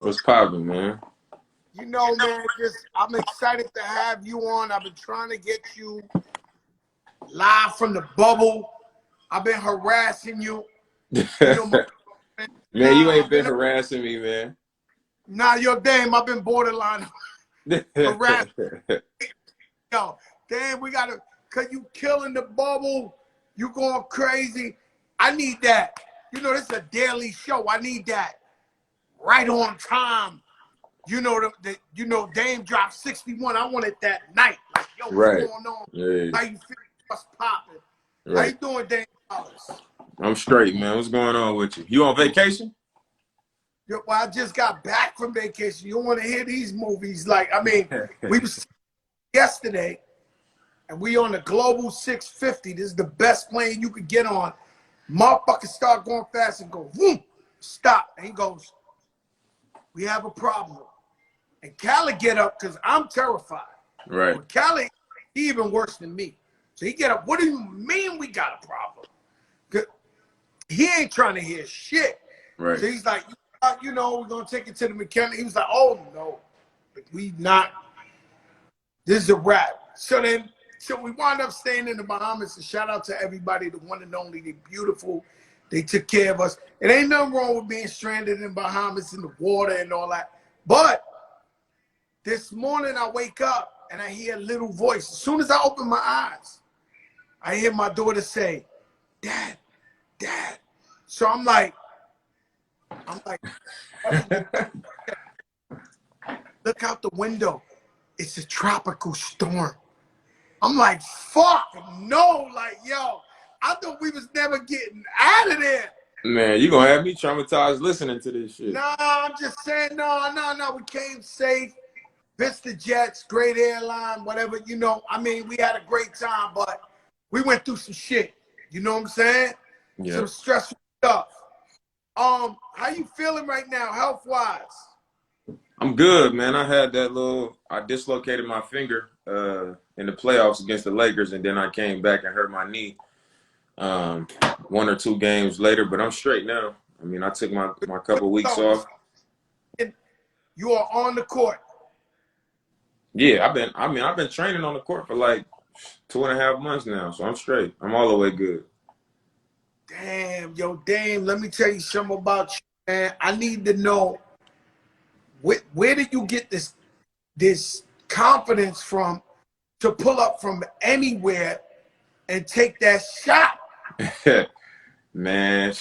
What's poppin', man? You know, man, I'm excited to have you on. I've been trying to get you live from the bubble. I've been harassing you. You know, Man, you ain't been harassing me, man. nah, yo, damn, I've been borderline harassing. Yo, damn, cause you killing the bubble. You going crazy. I need that. You know, this is a daily show. I need that right on time. You know, Dame dropped 61. I want it that night. Like, yo, what's Right. going on? Yeah. How you feel? What's popping? How you Right. doing, Dame Wallace? I'm straight, man. What's going on with you? You on vacation? Yo, well, I just got back from vacation. You want to hear these movies? Like, I mean, we was yesterday, and we on the Global 650. This is the best plane you could get on. Motherfuckers start going fast and go, whoom, stop. And he goes, we have a problem. And Callie get up because I'm terrified. Right. But Callie, he even worse than me. So he get up. What do you mean we got a problem? He ain't trying to hear shit. Right. So he's like, you know, we're going to take it to the mechanic. He was like, oh, no. We not. This is a wrap. So we wound up staying in the Bahamas. And shout out to everybody, the one and only. They beautiful. They took care of us. It ain't nothing wrong with being stranded in Bahamas in the water and all that. But this morning I wake up and I hear a little voice. As soon as I open my eyes, I hear my daughter say, Dad, Dad. So I'm like, look out the window. It's a tropical storm. I'm like, fuck, no. Like, yo, I thought we was never getting out of there. Man, you gonna have me traumatized listening to this shit. Nah, I'm just saying, no. We came safe. Vista Jets, great airline, whatever, you know. I mean, we had a great time, but we went through some shit. You know what I'm saying? Yeah. Some stressful stuff. How you feeling right now, health-wise? I'm good, man. I dislocated my finger in the playoffs against the Lakers, and then I came back and hurt my knee 1 or 2 games later, but I'm straight now. I mean, I took my couple weeks off. You are on the court. Yeah, I've been training on the court for like 2.5 months now, so I'm straight. I'm all the way good. Damn, yo, Dame, let me tell you something about you, man. I need to know where did you get this confidence from to pull up from anywhere and take that shot? Man,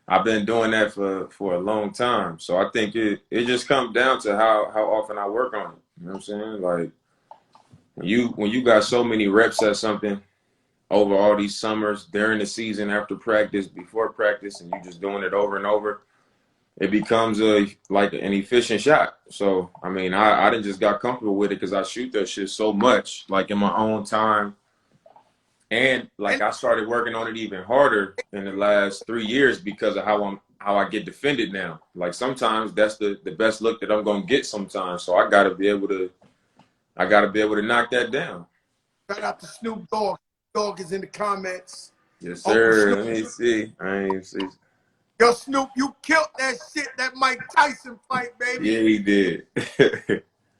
I've been doing that for a long time. So I think it just comes down to how often I work on it. You know what I'm saying? Like when you got so many reps at something over all these summers, during the season, after practice, before practice, and you just doing it over and over, it becomes like an efficient shot. So I mean, I didn't just got comfortable with it because I shoot that shit so much, like in my own time. And like I started working on it even harder in the last 3 years because of how I get defended now. Like sometimes that's the best look that I'm gonna get sometimes. So I gotta be able to knock that down. Shout out to Snoop Dogg. Dogg is in the comments. Yes, sir. Let me see. I ain't see. Yo, Snoop, you killed that shit, that Mike Tyson fight, baby. Yeah, he did.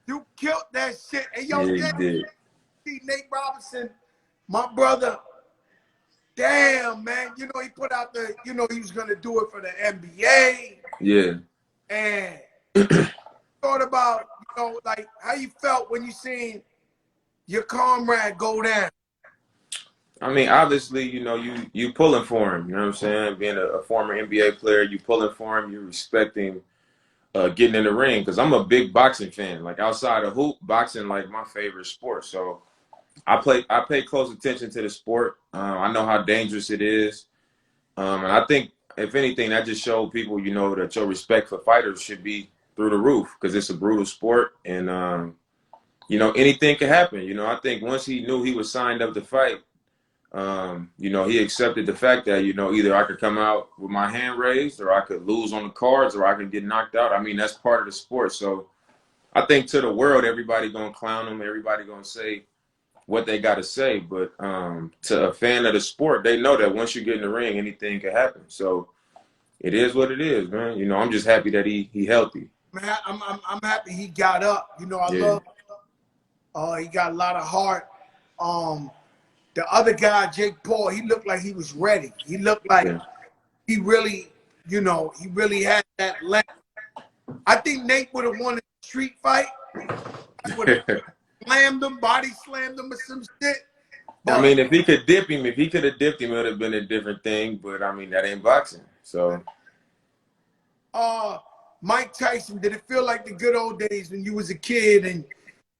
You killed that shit. And yo, yeah, he did. Nate Robinson, my brother, damn, man. You know, he put out he was going to do it for the NBA. Yeah. And thought about, like how you felt when you seen your comrade go down. I mean, obviously, you pulling for him. You know what I'm saying? Being a former NBA player, you pulling for him. You respecting getting in the ring because I'm a big boxing fan. Like outside of hoop, boxing like my favorite sport. So I pay close attention to the sport. I know how dangerous it is, and I think if anything, that just showed people, that your respect for fighters should be through the roof because it's a brutal sport, and anything can happen. I think once he knew he was signed up to fight, he accepted the fact that either I could come out with my hand raised, or I could lose on the cards, or I could get knocked out. I mean, that's part of the sport. So I think to the world, everybody gonna clown him, everybody gonna say what they got to say, but to a fan of the sport, they know that once you get in the ring, anything can happen. So it is what it is, man. I'm just happy that he healthy. man, I'm happy he got up. You know, I Yeah, love. He got a lot of heart. The other guy, Jake Paul, he looked like he was ready. He looked like yeah. he really, you know, he really had that length. I think Nate would have won a street fight. I would have slammed him, body slammed him or some shit. I But mean, if he could dip him, if he could have dipped him, it would have been a different thing. But I mean, that ain't boxing. So uh, Mike Tyson, did it feel like the good old days when you was a kid and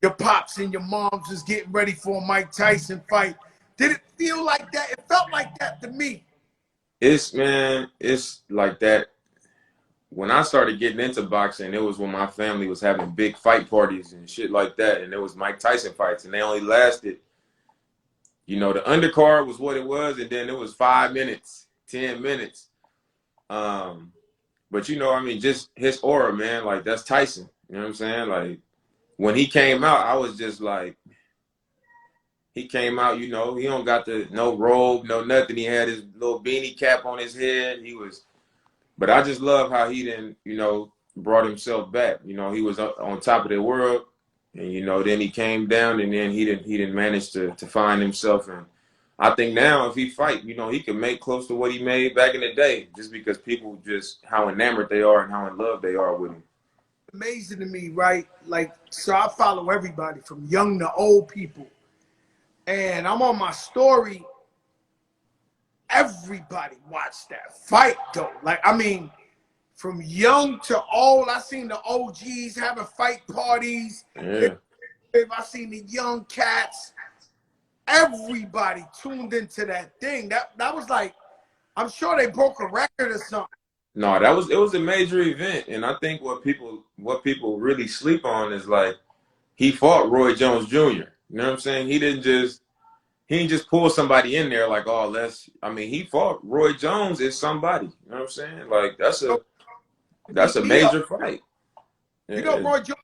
your pops and your moms was getting ready for a Mike Tyson fight? Did it feel like that? It felt like that to me. it's like that. When I started getting into boxing, it was when my family was having big fight parties and shit like that, and there was Mike Tyson fights, and they only lasted. The undercard was what it was, and then it was 5 minutes, 10 minutes. But I mean, just his aura, man, like that's Tyson. You know what I'm saying? Like when he came out, I was just like, he came out, he don't got no robe, no nothing. He had his little beanie cap on his head. But I just love how he didn't, brought himself back. He was on top of the world, and then he came down, and then he didn't manage to find himself. And I think now if he fight, he could make close to what he made back in the day, just because people just how enamored they are and how in love they are with him. Amazing to me, right? Like, so I follow everybody from young to old people. And I'm on my story. Everybody watched that fight, though. Like, I mean, from young to old, I seen the OGs having fight parties. Yeah. I seen the young cats. Everybody tuned into that thing. That was like, I'm sure they broke a record or something. No, it was a major event, and I think what people really sleep on is like he fought Roy Jones Jr. You know what I'm saying? He didn't just pull somebody in there like, oh, I mean, he fought Roy Jones as somebody. You know what I'm saying? Like that's Beat a me up. major fight. You know, Yeah. Roy Jones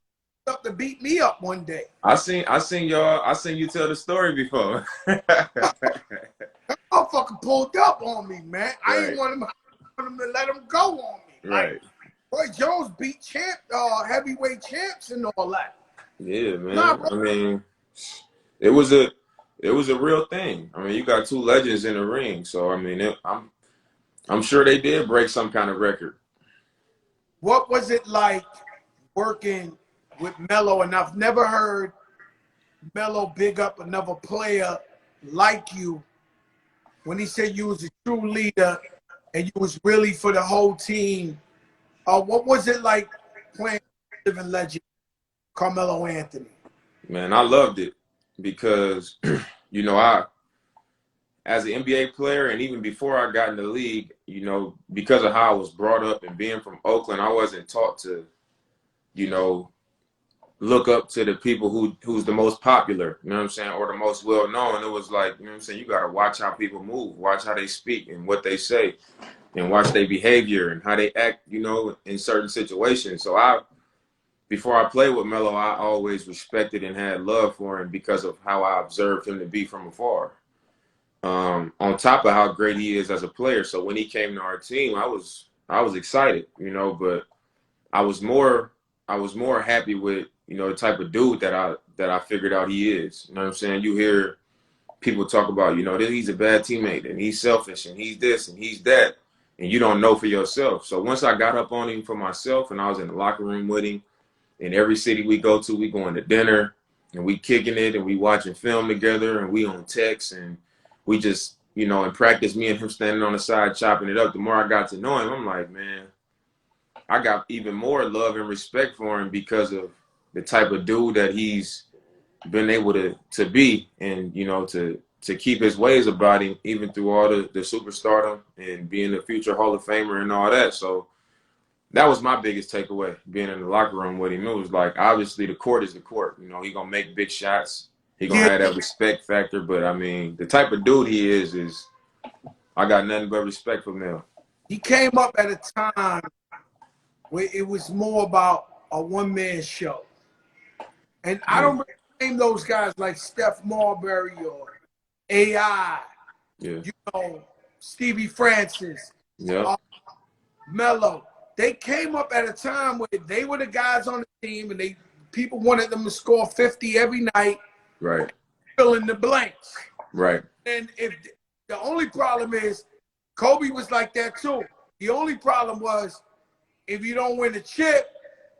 up to beat me up one day. I seen you tell the story before. Motherfucker pulled up on me, man. I ain't Right, want him to let him go on me. Like, right. Roy Jones beat heavyweight champs and all that. Yeah, Nah, man. I mean, it was a it was a real thing. I mean, you got two legends in the ring, so I mean, I'm sure they did break some kind of record. what was it like working with Melo? And I've never heard Melo big up another player like you when he said you was a true leader and you was really for the whole team. What was it like playing with living legend Carmelo Anthony? Man, I loved it because, I as an NBA player and even before I got in the league, because of how I was brought up and being from Oakland, I wasn't taught to, you know, look up to the people who's the most popular, you know what I'm saying, or the most well known. It was like, what I'm saying, you gotta watch how people move, watch how they speak and what they say, and watch their behavior and how they act, in certain situations. So before I played with Melo, I always respected and had love for him because of how I observed him to be from afar. On top of how great he is as a player. So when he came to our team, I was excited, but I was more happy with, the type of dude that I figured out he is. You know what I'm saying? You hear people talk about, that he's a bad teammate and he's selfish and he's this and he's that, and you don't know for yourself. So once I got up on him for myself and I was in the locker room with him, in every city we go to, we going to dinner and we kicking it and we watching film together and we on text and we just, in practice, me and him standing on the side chopping it up. The more I got to know him, I'm like, man, I got even more love and respect for him because of the type of dude that he's been able to be, and to keep his ways about him even through all the superstardom and being a future Hall of Famer and all that. So that was my biggest takeaway being in the locker room with him. It was like, obviously the court is the court. He gonna make big shots. He gonna Yeah, have that respect factor. But I mean, the type of dude he is I got nothing but respect for him. he came up at a time where it was more about a one-man show. And I Yeah. don't really name those guys like Steph Marbury or AI, Yeah. Stevie Francis, Yeah. uh, Melo. they came up at a time where they were the guys on the team, and people wanted them to score 50 every night, Right. fill in the blanks. Right. And if the only problem is, Kobe was like that too. The only problem was, if you don't win a chip,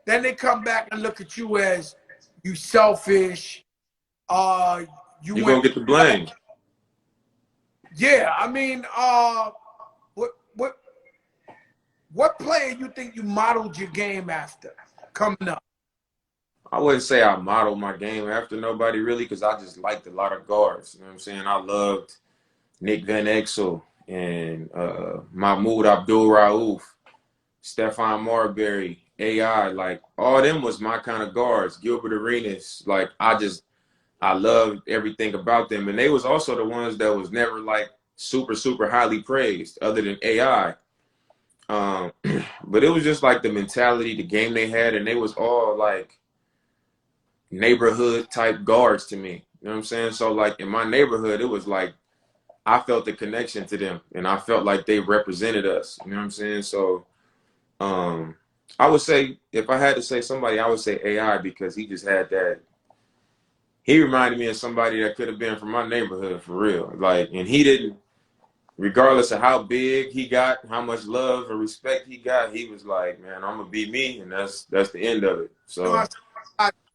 then they come back and look at you as you selfish. You're gonna get the blame. Yeah, I mean, what player you think you modeled your game after coming up? I wouldn't say I modeled my game after nobody really, because I just liked a lot of guards. You know what I'm saying? I loved Nick Van Exel and Mahmoud Abdul-Rauf, Stephon Marbury, AI. Like, all them was my kind of guards. Gilbert Arenas. Like, I loved everything about them. And they was also the ones that was never, like, super, super highly praised other than AI. But it was just, like, the mentality, the game they had, and they was all, like, neighborhood type guards to me. You know what I'm saying? So like in my neighborhood, it was like I felt the connection to them and I felt like they represented us. You know what I'm saying? So I would say, if I had to say somebody, I would say AI, because he just had that. He reminded me of somebody that could have been from my neighborhood for real. Like, and he didn't, regardless of how big he got, how much love or respect he got, he was like, man, I'm gonna be me, and that's the end of it. So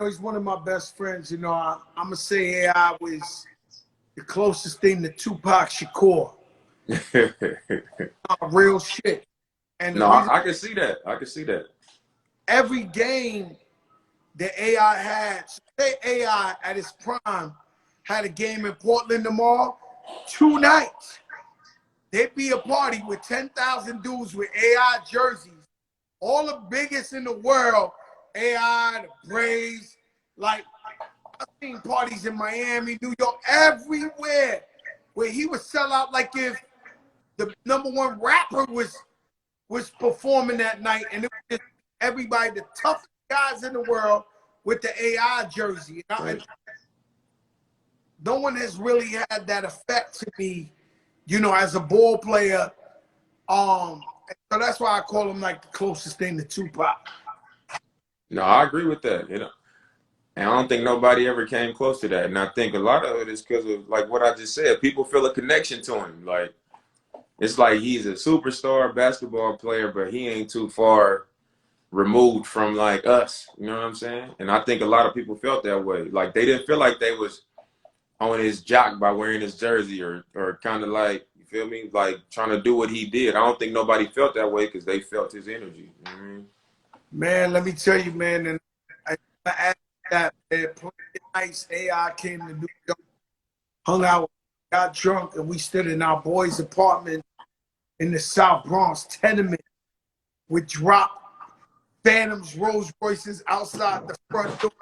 He's one of my best friends. You know, I'm gonna say AI was the closest thing to Tupac Shakur. Real shit. And the no, reason, I can see that. I can see that. every game that AI had, say AI at its prime had a game in Portland tomorrow, 2 nights. There'd be a party with 10,000 dudes with AI jerseys, all the biggest in the world. AI, the Braves, like, I've seen parties in Miami, New York, everywhere, where he would sell out like if the #1 rapper was performing that night, and it was just everybody, the toughest guys in the world, with the AI jersey. And no one has really had that effect to me, you know, as a ball player. So that's why I call him like the closest thing to Tupac. No, I agree with that. You know, and I don't think nobody ever came close to that. And I think a lot of it is because of like what I just said. People feel a connection to him. Like, it's like he's a superstar basketball player, but he ain't too far removed from like us. You know what I'm saying? And I think a lot of people felt that way. Like, they didn't feel like they was on his jock by wearing his jersey, or kind of like, you feel me, like trying to do what he did. I don't think nobody felt that way because they felt his energy. You know what I mean? Man, let me tell you, man, and I asked that, man, nice AI came to New York, hung out, got drunk, and we stood in our boys' apartment in the South Bronx tenement with drop Phantoms, Rolls Royces outside the front door.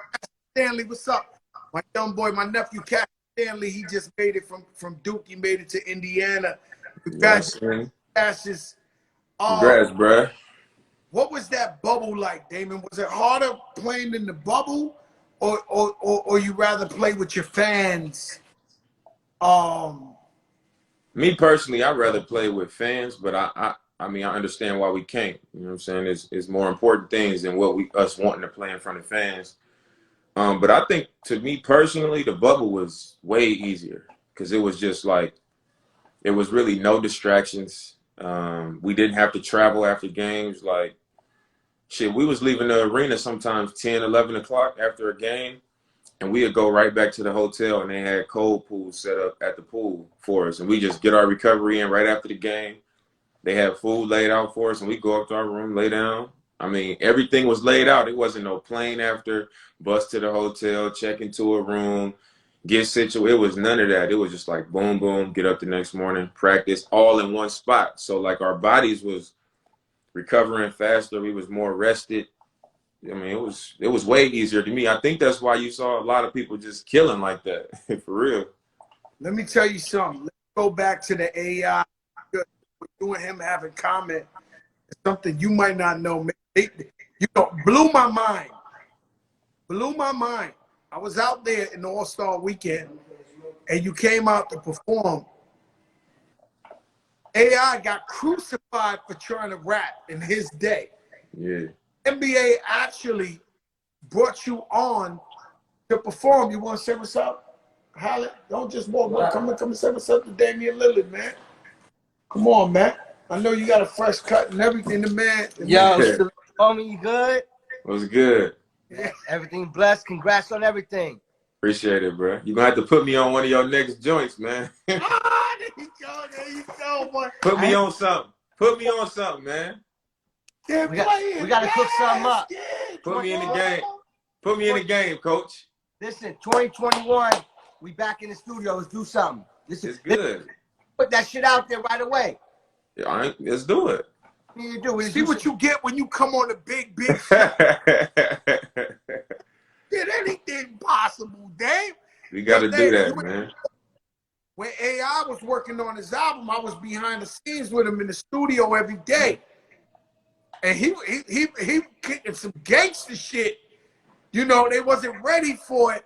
Stanley, what's up? My young boy, my nephew, Cat Stanley, he just made it from Duke. He made it to Indiana. Yes, Congratulations. congrats, bruh. What was that bubble like, Damon? Was it harder playing in the bubble, or you rather play with your fans? Me personally, I'd rather play with fans, but I mean, I understand why we can't. You know what I'm saying? It's more important things than what us wanting to play in front of fans. But I think, to me personally, the bubble was way easier because it was just like, it was really no distractions. We didn't have to travel after games. Like, shit, we was leaving the arena sometimes 10, 11 o'clock after a game, and we would go right back to the hotel, and they had cold pools set up at the pool for us, and we just get our recovery in right after the game. They had food laid out for us, and we go up to our room, lay down. I mean, everything was laid out. It wasn't no plane after, bus to the hotel, check into a room, get situated. It was none of that. It was just like boom, boom, get up the next morning, practice, all in one spot. So like, our bodies was recovering faster. We was more rested. I mean, it was way easier to me. I think that's why you saw a lot of people just killing like that, for real. Let me tell you something. Let's go back to the AI. You and him have in common something you might not know. You know, blew my mind. Blew my mind. I was out there in the All-Star weekend, and you came out to perform. AI got crucified for trying to rap in his day. Yeah. NBA actually brought you on to perform. You want to say what's up? Holla. Don't just walk. Come and say what's up to Damian Lillard, man. Come on, man. I know you got a fresh cut and everything. The man. Yo, homie, you good? What's good? Yeah. Everything blessed. Congrats on everything. Appreciate it, bro. You're going to have to put me on one of your next joints, man. There you go. There you go, boy. Put me on something. Put me on something, man. We got to cook something up. Put me in the game. Put me in the game, coach. Listen, 2021, we back in the studio. Let's do something. It's good. Put that shit out there right away. Yeah, all right, let's do it. You do. See what you get when you come on the big Did anything possible, Dave? We got to do that, man. When AI was working on his album, I was behind the scenes with him in the studio every day. And he kicking some gangster shit. You know, they wasn't ready for it.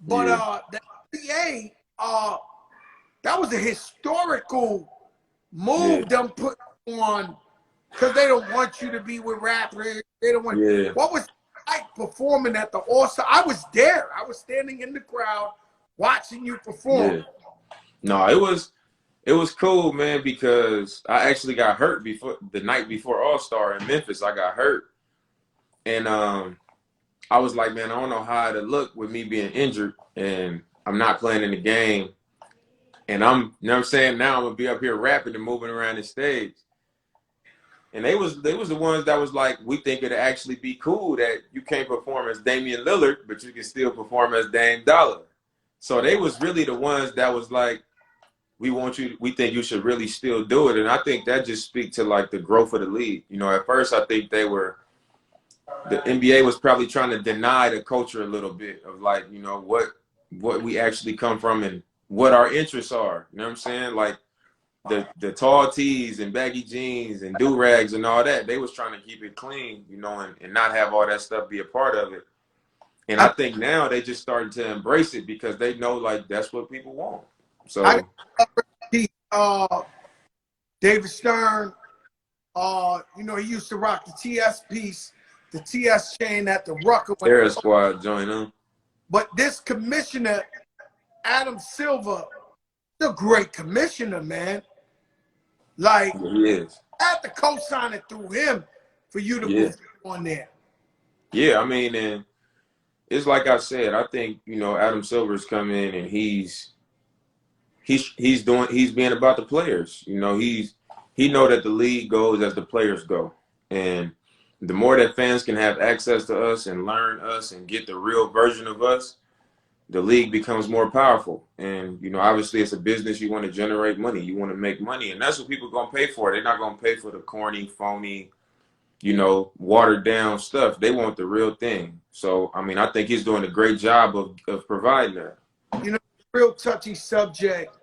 But the NBA, that was a historical move them put on, because they don't want you to be with rappers. They don't want what was like performing at the All-Star. I was there. I was standing in the crowd watching you perform. Yeah. No, it was cool, man, because I actually got hurt the night before All-Star in Memphis. I got hurt. And I was like, man, I don't know how to look with me being injured and I'm not playing in the game. And you know what I'm saying? Now I'm going to be up here rapping and moving around the stage. And they was the ones that was like, we think it'd actually be cool that you can't perform as Damian Lillard, but you can still perform as Dame Dollar. So they was really the ones that was like, we think you should really still do it. And I think that just speaks to like the growth of the league. You know, at first I think the NBA was probably trying to deny the culture a little bit of like, you know, what we actually come from and what our interests are. You know what I'm saying? Like the tall tees and baggy jeans and do-rags and all that, they was trying to keep it clean, you know, and not have all that stuff be a part of it. And I think now they just starting to embrace it because they know like that's what people want. So David Stern, you know, he used to rock the TS piece, the TS chain at the Rucker. Terror Squad join them. But this commissioner, Adam Silver, the great commissioner, man. Like, he is. I had to co-sign it through him for you to move on there. Yeah, I mean, and it's like I said, I think, you know, Adam Silver's come in and he's being about the players. You know, he know that the league goes as the players go. And the more that fans can have access to us and learn us and get the real version of us, the league becomes more powerful. And, you know, obviously it's a business. You want to generate money. You want to make money. And that's what people are going to pay for. They're not going to pay for the corny, phony, you know, watered down stuff. They want the real thing. So, I mean, I think he's doing a great job of providing that. You know, real touchy subject,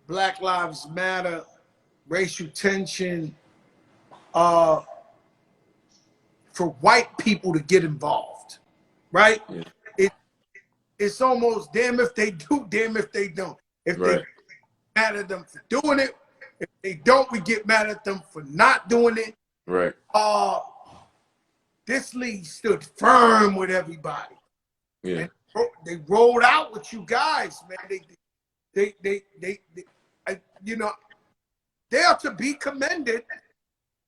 Black Lives Matter, racial tension, for white people to get involved, right? Yeah. It's almost damn if they do, damn if they don't. If they mad at them for doing it, if they don't, we get mad at them for not doing it. Right. This league stood firm with everybody. Yeah. And they rolled out with you guys, man. They you know, they are to be commended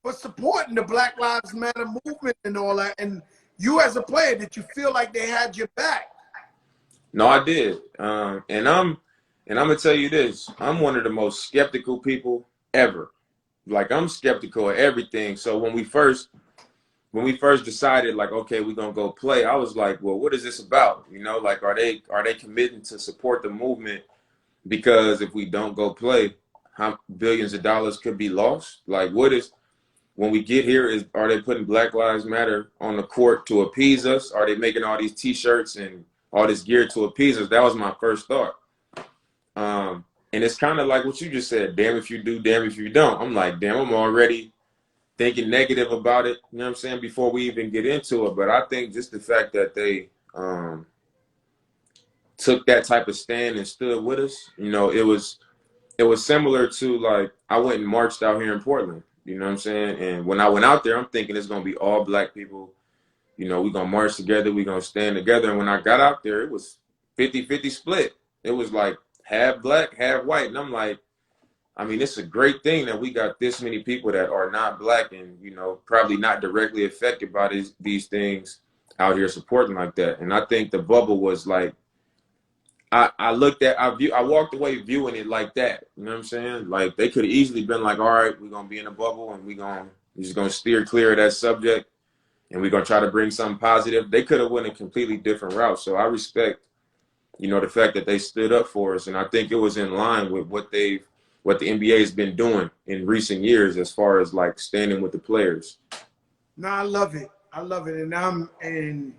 for supporting the Black Lives Matter movement and all that. And you as a player, did you feel like they had your back? No, I did. And I'm gonna tell you this. I'm one of the most skeptical people ever. Like, I'm skeptical of everything. So when we first decided, like, okay, we're gonna go play, I was like, well, what is this about? You know, like, are they committing to support the movement? Because if we don't go play, how billions of dollars could be lost? Like, when we get here, are they putting Black Lives Matter on the court to appease us? Are they making all these T-shirts and all this gear to appease us? That was my first thought. And it's kind of like what you just said, damn if you do, damn if you don't. I'm like, damn, I'm already thinking negative about it, you know what I'm saying, before we even get into it. But I think just the fact that they took that type of stand and stood with us, you know, it was similar to, like, I went and marched out here in Portland. You know what I'm saying? And when I went out there, I'm thinking it's gonna be all black people. You know, we're gonna march together, we're gonna stand together. And when I got out there, it was 50-50 split. It was like half black, half white. And I'm like, I mean, it's a great thing that we got this many people that are not black and, you know, probably not directly affected by these things out here supporting like that. And I think the bubble was like, I walked away viewing it like that. You know what I'm saying? Like they could have easily been like, all right, we're gonna be in a bubble and we're just gonna steer clear of that subject and we're gonna try to bring something positive. They could have went a completely different route. So I respect, you know, the fact that they stood up for us, and I think it was in line with what the NBA has been doing in recent years as far as like standing with the players. No, I love it. I love it. And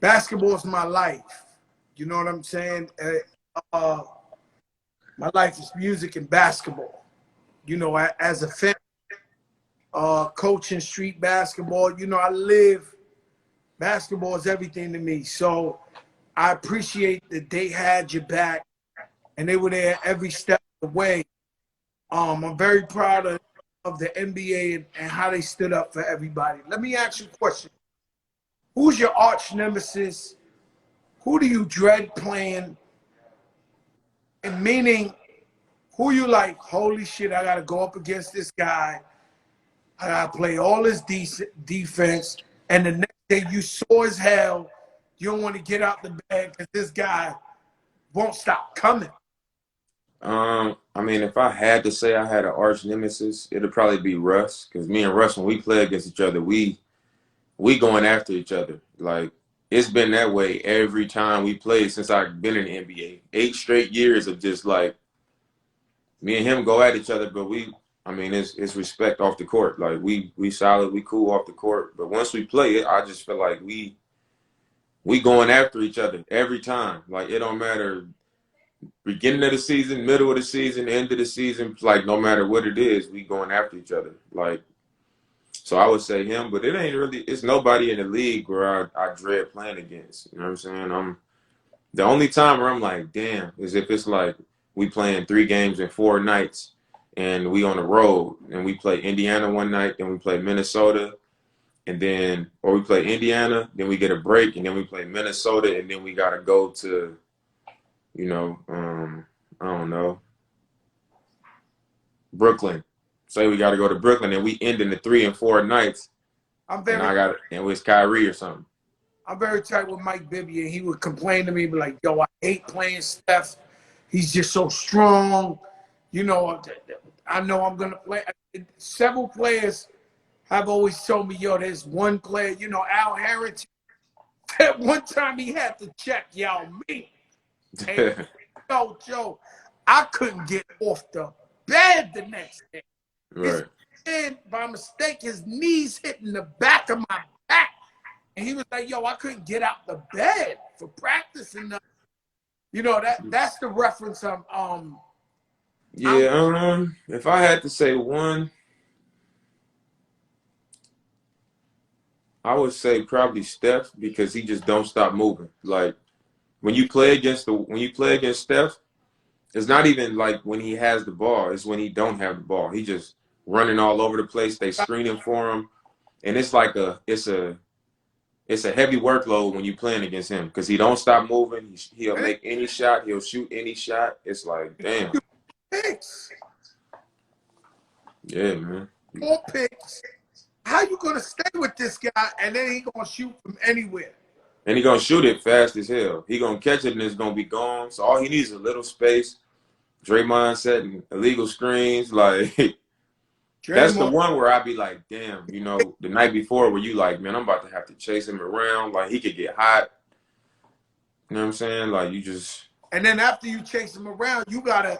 basketball is my life. You know what I'm saying? My life is music and basketball. You know, as a fan, coaching street basketball, you know, I live basketball is everything to me. So I appreciate that they had your back and they were there every step of the way. I'm very proud of the NBA and how they stood up for everybody. Let me ask you a question. Who's your arch nemesis? Who do you dread playing? And meaning, who you like, holy shit, I got to go up against this guy. I got to play all this defense. And the next day you sore as hell. You don't want to get out the bed because this guy won't stop coming. I mean, if I had to say I had an arch nemesis, it'd probably be Russ. Because me and Russ, when we play against each other, we going after each other. Like, it's been that way every time we played since I've been in the NBA. 8 straight years of just like me and him go at each other, but I mean, it's respect off the court. Like we solid, we cool off the court. But once we play it, I just feel like we going after each other every time. Like it don't matter beginning of the season, middle of the season, end of the season. Like no matter what it is, we going after each other. Like so, I would say him, but it ain't really. It's nobody in the league where I dread playing against. You know what I'm saying? The only time where I'm like, damn, is if it's like we playing 3 games in 4 nights and we on the road and we play Indiana one night, then we play Minnesota, and then or we play Indiana, then we get a break, and then we play Minnesota, and then we gotta go to, you know, I don't know, Brooklyn. Say we gotta go to Brooklyn, and we end in the 3 and 4 nights, and it was Kyrie or something. I'm very tight with Mike Bibby, and he would complain to me, be like, yo, I hate playing Steph. He's just so strong. You know, I know I'm going to play. Several players have always told me, yo, there's one player, you know, Al Harrington. At one time he had to check Yao Ming. And, yo, Joe, I couldn't get off the bed the next day. Right. And by mistake, his knees hitting the back of my back. And he was like, yo, I couldn't get out the bed for practice and you know, that's the reference if I had to say one, I would say probably Steph, because he just don't stop moving. Like when you play against Steph, it's not even like when he has the ball, it's when he don't have the ball. He just running all over the place. They screening for him. And it's like it's a heavy workload when you're playing against him because he don't stop moving. He'll make any shot. He'll shoot any shot. It's like, damn. Picks. Yeah, man. 4 picks. How you going to stay with this guy and then he going to shoot from anywhere? And he going to shoot it fast as hell. He going to catch it and it's going to be gone. So all he needs is a little space. Draymond setting illegal screens. Like, that's the one where I'd be like, damn, you know, the night before where you like, man, I'm about to have to chase him around. Like, he could get hot. You know what I'm saying? Like, you just. And then after you chase him around, you got to,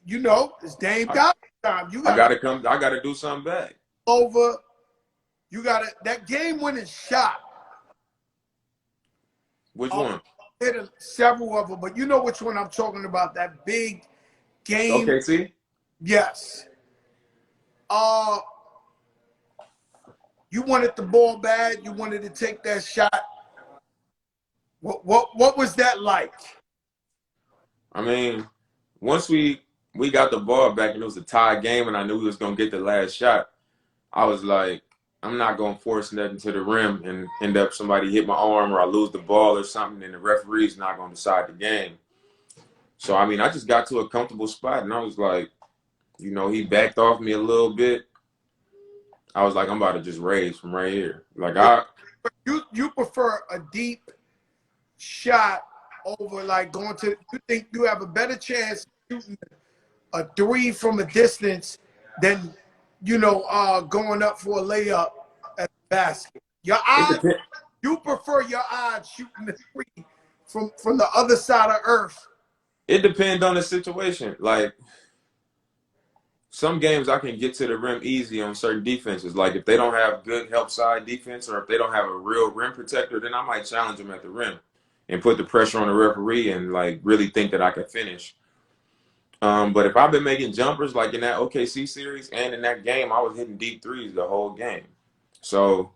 you know, it's Dame time. I got to do something back. Over. You got to, that game-winning shot. Which one? Hit several of them, but you know which one I'm talking about, that big game. Okay, see? Yes. You wanted the ball bad. You wanted to take that shot. What was that like? I mean, once we we got the ball back and it was a tie game and I knew we was gonna get the last shot, I was like, I'm not gonna force nothing to the rim and end up somebody hit my arm or I lose the ball or something and the referee's not gonna decide the game. So I mean, I just got to a comfortable spot and I was like, you know, he backed off me a little bit. I was like, I'm about to just raise from right here. Like You prefer a deep shot over like going to. You think you have a better chance shooting a three from a distance than going up for a layup at the basket. Your it odds. depends. You prefer your odds shooting the three from the other side of earth. It depends on the situation. Like some games I can get to the rim easy on certain defenses. Like if they don't have good help side defense or if they don't have a real rim protector, then I might challenge them at the rim and put the pressure on the referee and like really think that I can finish. But if I've been making jumpers like in that OKC series and in that game, I was hitting deep threes the whole game. So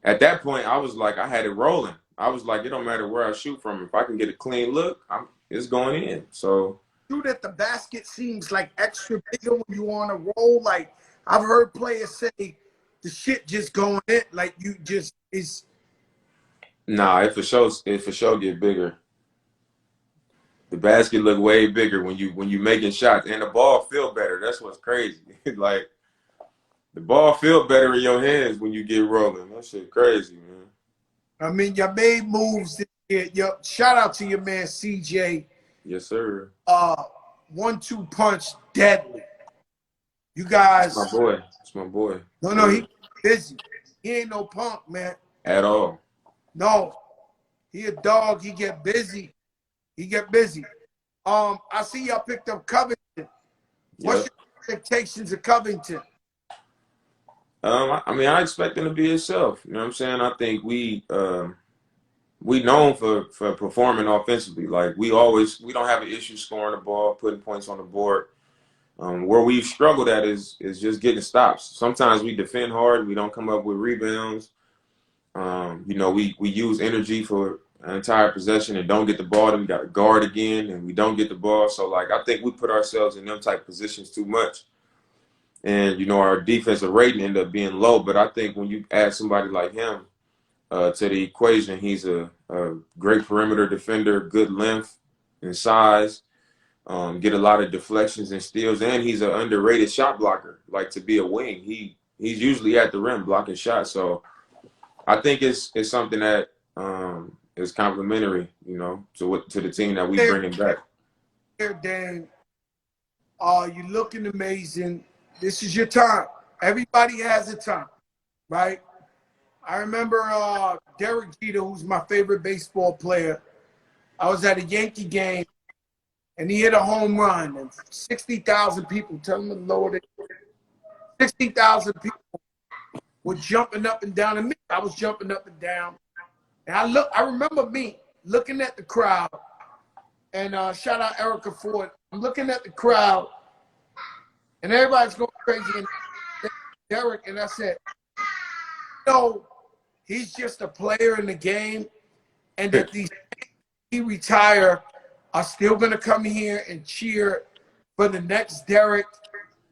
at that point, I was like, I had it rolling. I was like, it don't matter where I shoot from. If I can get a clean look, it's going in. So True that the basket seems like extra bigger when you on a roll. Like I've heard players say the shit just going in. Like you just is. nah, it for sure get bigger. The basket look way bigger when you making shots and the ball feel better. That's what's crazy. Like the ball feel better in your hands when you get rolling. That shit crazy, man. I mean, you made moves this year. Shout out to your man CJ. Yes, sir. 1-2 punch, deadly. You That's guys. my boy. That's my boy. No, he busy. He ain't no punk, man. At all. No, he a dog. He get busy. I see y'all picked up Covington. What's Yep. your expectations of Covington? I mean, I expect him to be himself. You know what I'm saying? I think we known for performing offensively. Like we don't have an issue scoring the ball, putting points on the board. Where we've struggled at is just getting stops. Sometimes we defend hard, we don't come up with rebounds. We use energy for an entire possession and don't get the ball, then we got to guard again and we don't get the ball. So like I think we put ourselves in them type of positions too much. And our defensive rating ended up being low. But I think when you add somebody like him to the equation, he's a great perimeter defender, good length and size, get a lot of deflections and steals, and he's an underrated shot blocker. Like to be a wing, he's usually at the rim blocking shots. So I think it's something that is complementary, to the team that we bringing back. Here, Dan, you're looking amazing. This is your time. Everybody has a time, right? I remember Derek Jeter, who's my favorite baseball player. I was at a Yankee game, and he hit a home run, and 60,000 people, tell him to lower it. 60,000 people were jumping up and down, and me, I was jumping up and down. And I remember me looking at the crowd, and shout out Erica Ford. I'm looking at the crowd, and everybody's going crazy. And Derek, and I said, he's just a player in the game, and that these he retire are still going to come here and cheer for the next Derek,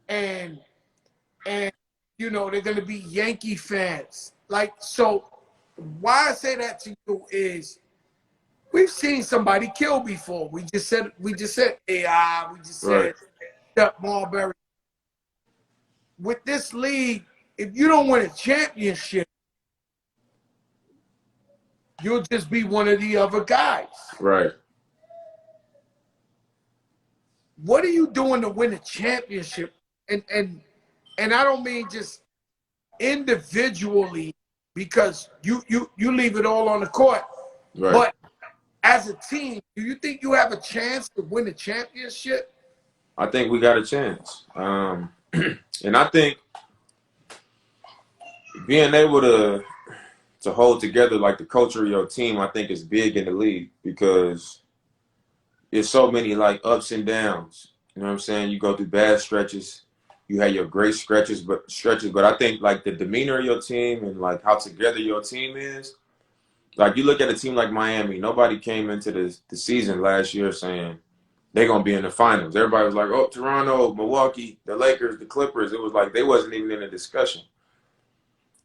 and they're going to be Yankee fans. Like, so why I say that to you is we've seen somebody kill before. We just said AI, we just said Steph Marbury. With this league, if you don't win a championship, you'll just be one of the other guys. Right. What are you doing to win a championship? And I don't mean just individually, because you leave it all on the court. Right. But as a team, do you think you have a chance to win a championship? I think we got a chance. And I think being able to hold together like the culture of your team, I think is big in the league because there's so many like ups and downs. You know what I'm saying? You go through bad stretches, you have your great stretches, but I think like the demeanor of your team and like how together your team is. Like you look at a team like Miami, nobody came into the season last year saying, they're gonna be in the finals. Everybody was like, oh, Toronto, Milwaukee, the Lakers, the Clippers. It was like they wasn't even in the discussion.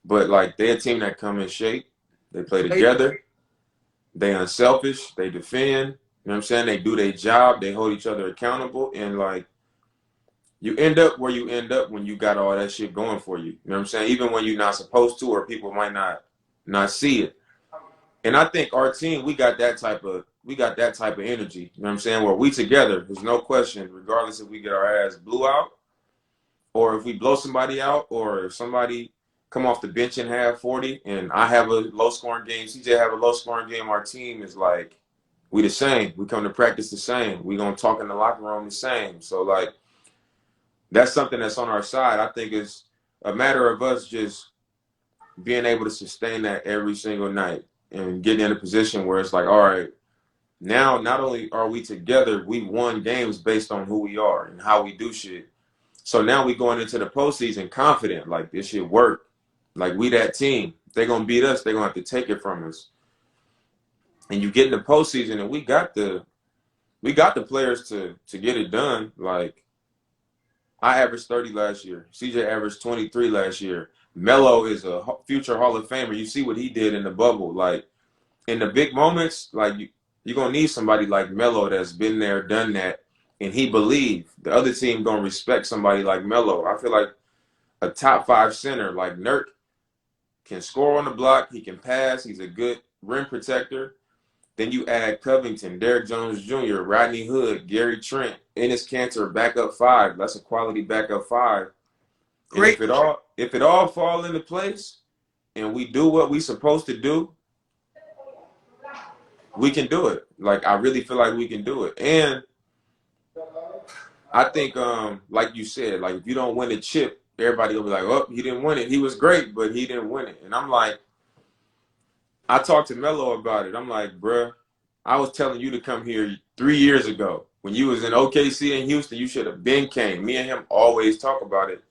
But like they're a team that come in shape. They play together. They unselfish. They defend. You know what I'm saying? They do their job. They hold each other accountable. And like you end up where you end up when you got all that shit going for you. You know what I'm saying? Even when you're not supposed to, or people might not see it. And I think our team, we got that type of energy. You know what I'm saying? Where we together, there's no question, regardless if we get our ass blew out, or if we blow somebody out, or if somebody come off the bench and have 40, and I have a low scoring game, CJ have a low scoring game, our team is like, we the same. We come to practice the same. We gonna talk in the locker room the same. So like, that's something that's on our side. I think it's a matter of us just being able to sustain that every single night and getting in a position where it's like, all right, now not only are we together, we won games based on who we are and how we do shit. So now we going into the postseason confident, like this shit work. Like we that team. If they're gonna beat us, they're gonna have to take it from us. And you get in the postseason, and we got the players to get it done. Like I averaged 30 last year. CJ averaged 23 last year. Melo is a future Hall of Famer. You see what he did in the bubble. Like in the big moments, like you're gonna need somebody like Melo that's been there, done that, and he believe the other team gonna respect somebody like Melo. I feel like a top 5 center like Nurk can score on the block. He can pass. He's a good rim protector. Then you add Covington, Derrick Jones Jr., Rodney Hood, Gary Trent, Enes Kanter, backup 5. That's a quality backup 5. And Great. if it all fall into place and we do what we supposed to do, we can do it. Like I really feel like we can do it. And I think like you said, like if you don't win a chip, everybody will be like, oh, he didn't win it. He was great, but he didn't win it. And I'm like, I talked to Melo about it. I'm like, bruh, I was telling you to come here 3 years ago. When you was in OKC in Houston, you should have been came. Me and him always talk about it.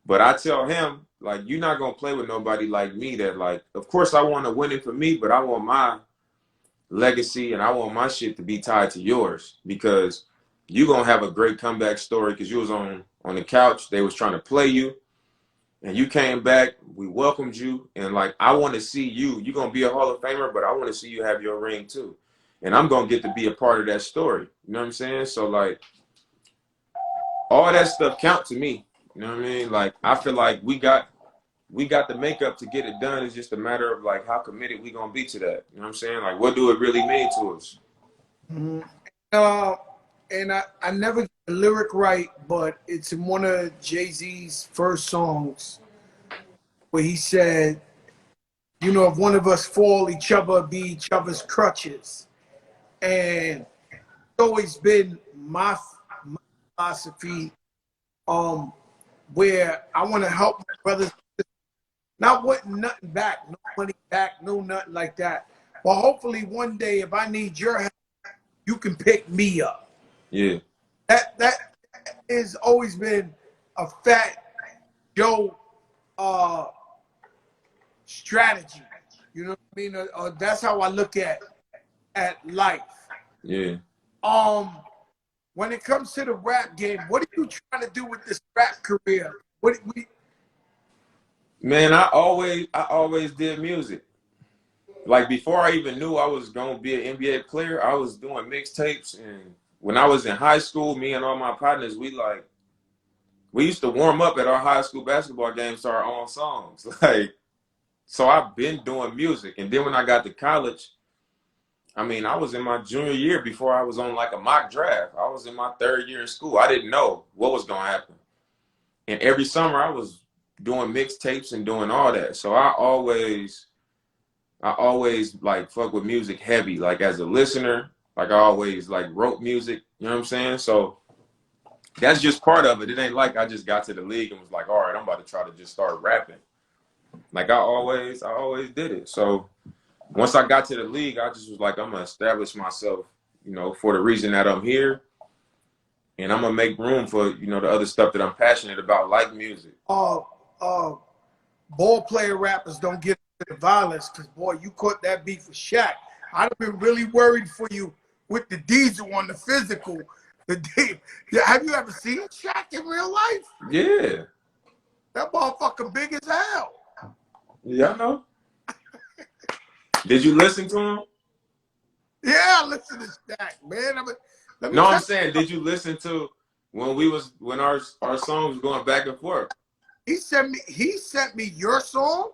But I tell him, like, you're not going to play with nobody like me that, like, of course I want to win it for me, but I want my legacy and I want my shit to be tied to yours because you're going to have a great comeback story because you was on the couch. They was trying to play you. And you came back, we welcomed you, and like I want to see you. You're gonna be a Hall of Famer, but I want to see you have your ring too. And I'm gonna get to be a part of that story. You know what I'm saying? So like all that stuff count to me. You know what I mean? Like I feel like we got the makeup to get it done. It's just a matter of like how committed we gonna be to that. You know what I'm saying? Like what do it really mean to us? Mm-hmm. And I never get the lyric right, but it's in one of Jay-Z's first songs where he said, you know, if one of us fall, each other be each other's crutches. And it's always been my philosophy where I want to help my brothers, not wanting nothing back, no money back, no nothing like that. But hopefully one day if I need your help, you can pick me up. Yeah. That has always been a Fat Joe strategy. You know what I mean? That's how I look at life. Yeah. When it comes to the rap game, what are you trying to do with this rap career? Man, I always did music. Like before I even knew I was gonna be an NBA player, I was doing mixtapes. And when I was in high school, me and all my partners, we used to warm up at our high school basketball games to our own songs. Like, so I've been doing music. And then when I got to college, I mean, I was in my junior year before I was on like a mock draft. I was in my 3rd year in school. I didn't know what was gonna happen. And every summer I was doing mixtapes and doing all that. So I always like fuck with music heavy, like as a listener, like I always like wrote music, you know what I'm saying? So that's just part of it. It ain't like I just got to the league and was like, all right, I'm about to try to just start rapping. Like I always did it. So once I got to the league, I just was like, I'm gonna establish myself, you know, for the reason that I'm here. And I'm gonna make room for, you know, the other stuff that I'm passionate about, like music. Ball player rappers don't get into the violence because boy, you caught that beef with Shaq. I'd have been really worried for you with the diesel on the physical. Have you ever seen Shaq in real life? Yeah. That motherfucker big as hell. Yeah, I know. Did you listen to him? Yeah, listen to Shaq, man. Let me No, I'm tell saying, did you listen to when our songs was going back and forth? you, he sent me your song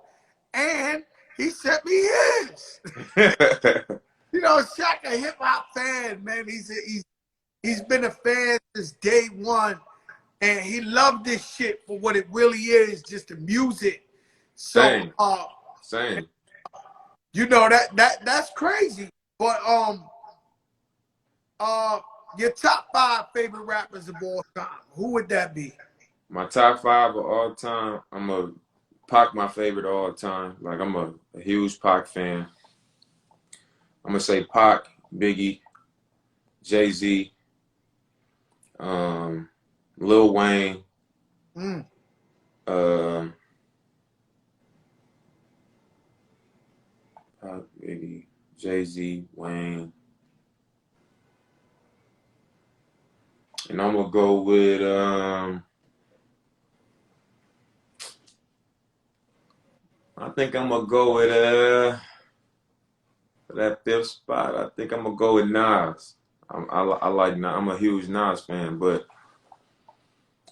and he sent me his. You know, Shaq a hip hop fan, man. He's been a fan since day one, and he loved this shit for what it really is, just the music. So, Same. Same. you know that's crazy. But your top 5 favorite rappers of all time, who would that be? My top 5 of all time, I'm a Pac, my favorite of all time. Like, I'm a huge Pac fan. I'm gonna say Pac, Biggie, Jay-Z, Lil Wayne, Mm. Pac, Biggie, Jay-Z, Wayne, and I'm gonna go with I think I'm gonna go with for that 5th spot. I think I'm gonna go with Nas. I like Nas. I'm a huge Nas fan, but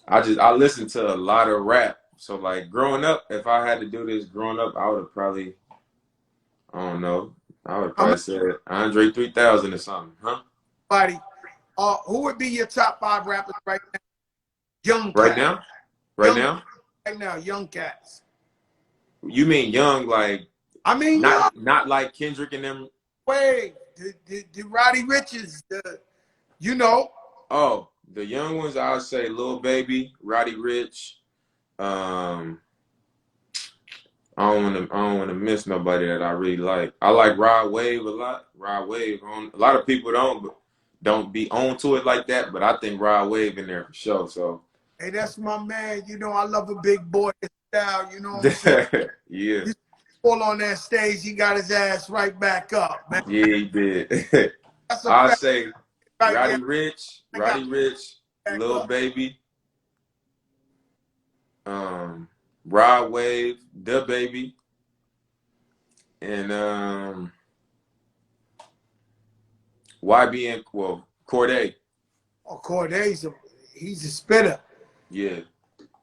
I listen to a lot of rap. So like growing up, if I had to do this growing up, I would have probably I don't know. I would How probably say Andre 3000 or something, huh? many? Who would be your top 5 rappers right now? Young Right cats. now? Right Young now? right now, young cats. You mean young, like I mean, young. not like Kendrick and them? Wait, the Roddy Riches, you know. Oh, the young ones, I would say Lil Baby, Roddy Ricch. Um, I don't want to miss nobody that I really like. I like Rod Wave a lot. Rod Wave, a lot of people don't be on to it like that, but I think Rod Wave in there for sure. So Hey, that's my man. You know, I love a big boy style. You know what I'm saying? yeah, You fall on that stage, he got his ass right back up, man. yeah, he did. That's a I fact say right there. I got Roddy Ricch, back Lil up. Baby, um, Rod Wave, Da Baby, and YBN, well, Corday. Oh, Corday's he's a spitter. Yeah,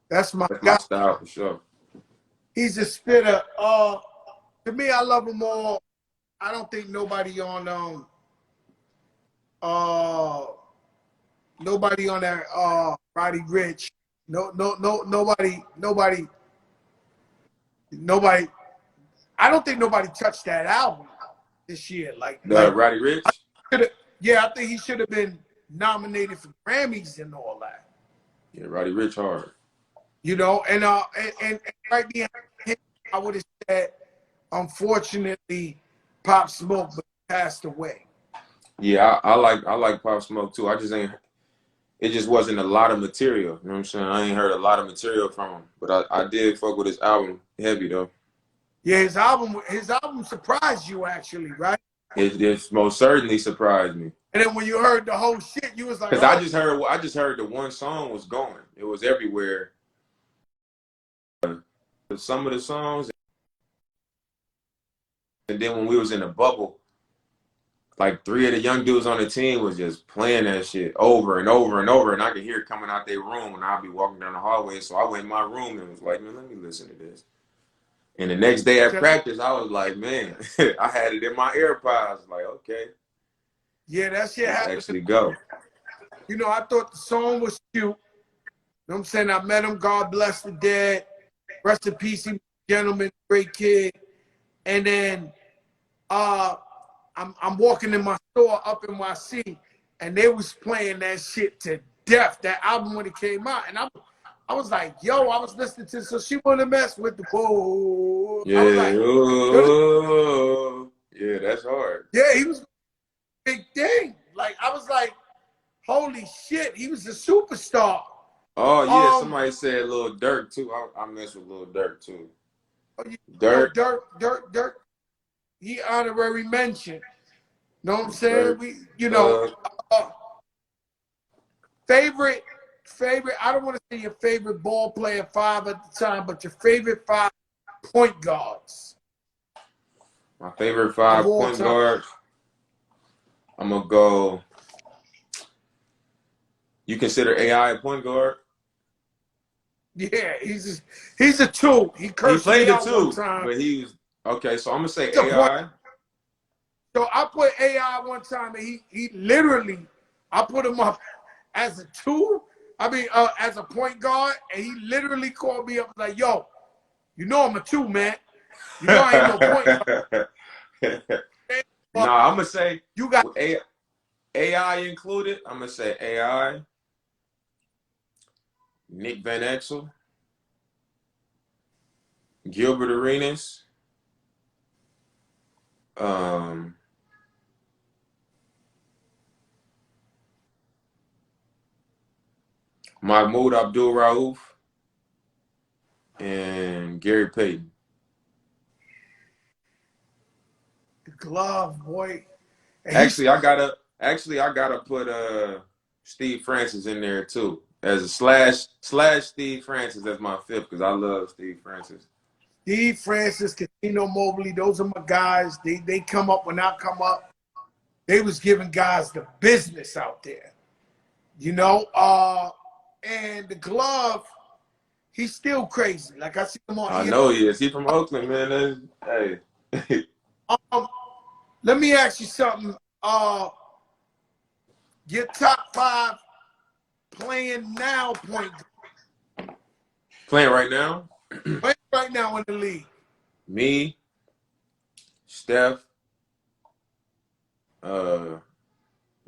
That's my that's my guy. style for sure. He's a spitter. To me, I love them all. I don't think nobody on uh nobody on that Roddy Rich. Nobody. I don't think nobody touched that album this year. The Roddy Ricch. Yeah, I think he should have been nominated for Grammys and all that. Yeah, Roddy Ricch hard. You know, and right behind him, I would have said, unfortunately, Pop Smoke passed away. Yeah, I like Pop Smoke too. I just ain't. It just wasn't a lot of material. You know what I'm saying? I ain't heard a lot of material from him, but I did fuck with his album heavy though. Yeah, his album surprised you actually, right? It most certainly surprised me And then when you heard the whole shit, you was like, because oh, I just heard the one song was going. It was everywhere. Some of the songs, and then when we was in the bubble, like 3 of the young dudes on the team was just playing that shit over and over and over, and I could hear it coming out their room, and I'd be walking down the hallway. So I went in my room and was like, man, let me listen to this. And the next day at practice, I was like, man, I had it in my AirPods. Like, okay, yeah, that shit let's happened. actually go. You know, I thought the song was cute. You know what I'm saying? I met him. God bless the dead. Rest in peace, he was a gentleman, great kid. And then I'm walking in my store up in my seat, and they was playing that shit to death. That album when it came out, and I was like, yo, I was listening to. So she wanna mess with the whoa. I was Yeah, like, oh, yeah, that's hard. yeah, he was a big thing. Like I was like, holy shit, he was a superstar. Oh yeah, somebody said Lil Durk too. I mess with Lil Durk too. You know, Durk, Dirk, he honorary mention. Know what I'm Okay. saying? Uh, favorite. I don't want to say your favorite ball player five at the time, but your favorite five point guards My favorite of five all point time. guards. I'm gonna go. You consider AI a point guard? Yeah, he's a two. He He cursed me played the out one two, time. but he was okay. So I'm gonna say He's a point. AI. So I put AI one time, and he literally, I put him up as a two. I mean, as a point guard, and he literally called me up like, "Yo, you know I'm a two, man. You know I ain't no point guard. No, But I'm gonna say you got with AI included. I'm gonna say AI, Nick Van Exel, Gilbert Arenas, um, Mahmoud Abdul Rauf, and Gary Payton. the glove, boy, and Actually, I gotta put Steve Francis in there too as a slash Steve Francis as my fifth because I love Steve Francis. Steve Francis, Casino Mobley. Those are my guys. They come up when I come up. They was giving guys the business out there, you know. And the glove, he's still crazy. Like I see him on I ESPN. know he is. He from Oakland, man. Hey, Um, let me ask you something. Your top five playing now point playing right now. playing right now in the league. Me, Steph, uh,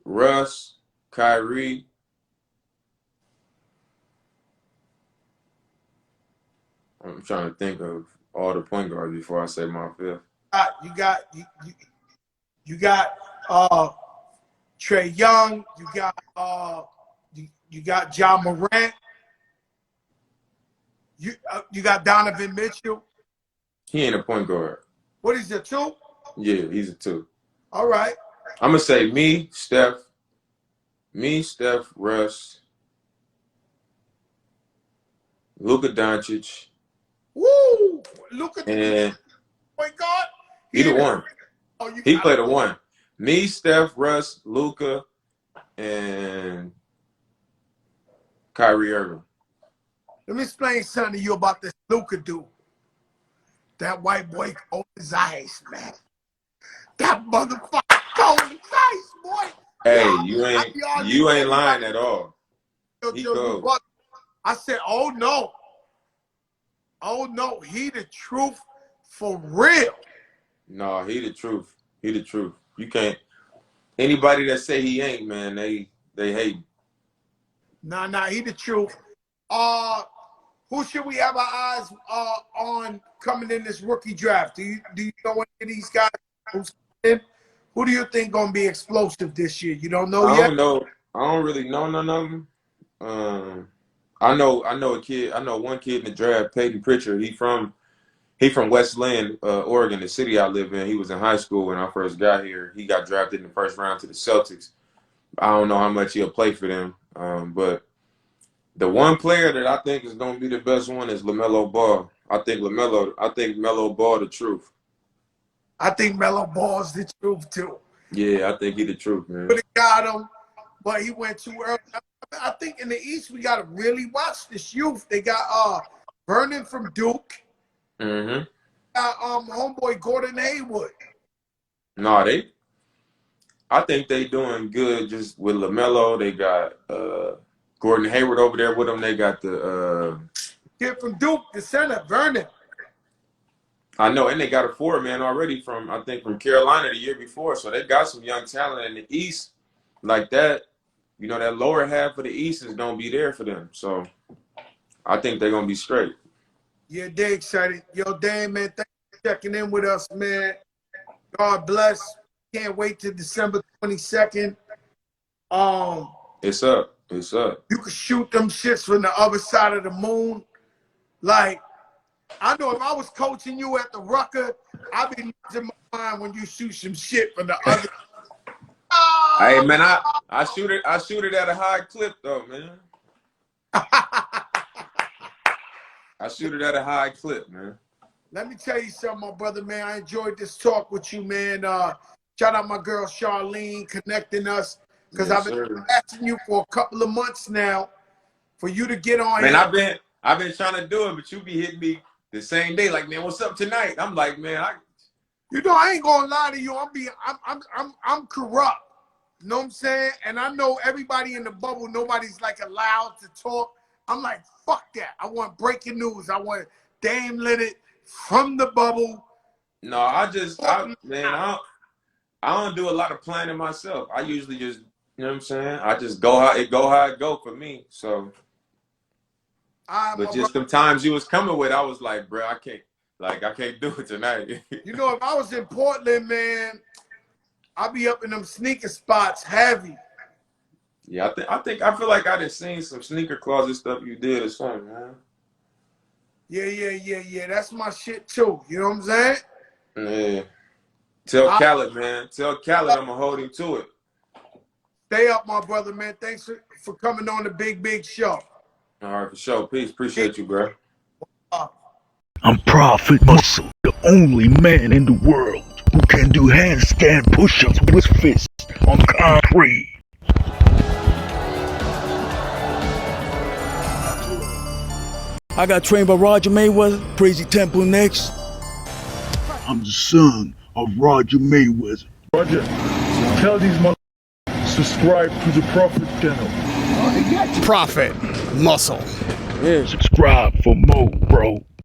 Russ, Kyrie. I'm trying to think of all the point guards before I say my fifth. You got Trey Young. You got John Morant. You got Donovan Mitchell. He ain't a point guard. What is it, two? Yeah, he's a two. All right. I'm gonna say me, Steph, Russ, Luka Doncic, Woo! Look at the and point guard. he He the ain't one. oh, you He got played a one. Me, Steph, Russ, Luka, and Kyrie Irving. Let me explain something to you about this Luka dude. That white boy cold his eyes, man. That motherfucker cold his eyes, boy. Hey, Yeah, you I ain't be arguing you with ain't lying everybody. at all. He You cold. buck. I said, oh no. Oh no, he the truth for real. No, he the truth. He the truth. You can't. Anybody that say he ain't, man, they hate. Nah, he the truth. Who should we have our eyes on coming in this rookie draft? Do you know any of these guys who's in? Who do you think gonna be explosive this year? You don't know I yet? don't know. I don't really know none of them. I know a kid. I know one kid in the draft, Peyton Pritchard. He from West Lynn, Oregon, the city I live in. He was in high school when I first got here. He got drafted in the first round to the Celtics. I don't know how much he'll play for them, but the one player that I think is going to be the best one is LaMelo Ball. I think Melo Ball the truth. I think Melo Ball's the truth too. Yeah, I think he the truth, man. Could have got him, but he went too early. I think in the East we gotta really watch this youth. They got Vernon from Duke, Mm-hmm. homeboy Gordon Hayward. No, I think they doing good just with LaMelo. They got Gordon Hayward over there with them. They got the Kid from Duke, the center, Vernon. I know, and they got a forward man already from I think from Carolina the year before. So they got some young talent in the East like that. You know, that lower half of the East is gonna be there for them. So I think they're gonna be straight. Yeah, they excited. Yo, Dame, man, thanks for checking in with us, man. God bless. Can't wait till December 22nd. It's up. It's up. You can shoot them shits from the other side of the moon. Like, I know if I was coaching you at the Rucker, I'd be losing my mind when you shoot some shit from the other. Hey man, I shoot it at a high clip though, man. I shoot it at a high clip, man. Let me tell you something, my brother, man. I enjoyed this talk with you, man. Shout out my girl Charlene connecting us, because Yes, I've been sir. asking you for a couple of months now for you to get on Man, here. I've been trying to do it, but you be hitting me the same day, like, man, what's up tonight? I'm like, man, You know, I ain't gonna lie to you. I'm corrupt. You know what I'm saying? And I know everybody in the bubble, nobody's like allowed to talk. I'm like, fuck that. I want breaking news. I want Dame Lillard from the bubble. no, I don't do a lot of planning myself. I usually just, you know what I'm saying? I just go how it go for me. So, My but just brother, them times you was coming with, I was like, bro, I can't do it tonight. you know, if I was in Portland, man, I'd be up in them sneaker spots heavy. Yeah, I feel like I done seen some sneaker closet stuff you did or something, man. Yeah. That's my shit too. You know what I'm saying? Yeah. Tell Khaled, man. Tell Khaled I'm gonna hold him to it. Stay up, my brother, man. Thanks for coming on the big show. All right, for sure. Peace. Appreciate you, bro. I'm Prophet Muscle, the only man in the world who can do handstand push-ups with his fists on concrete. I got trained by Roger Mayweather, Crazy Temple next. I'm the son of Roger Mayweather. Roger, tell these motherfuckers subscribe to the Prophet channel. Prophet Muscle. Subscribe for more, bro.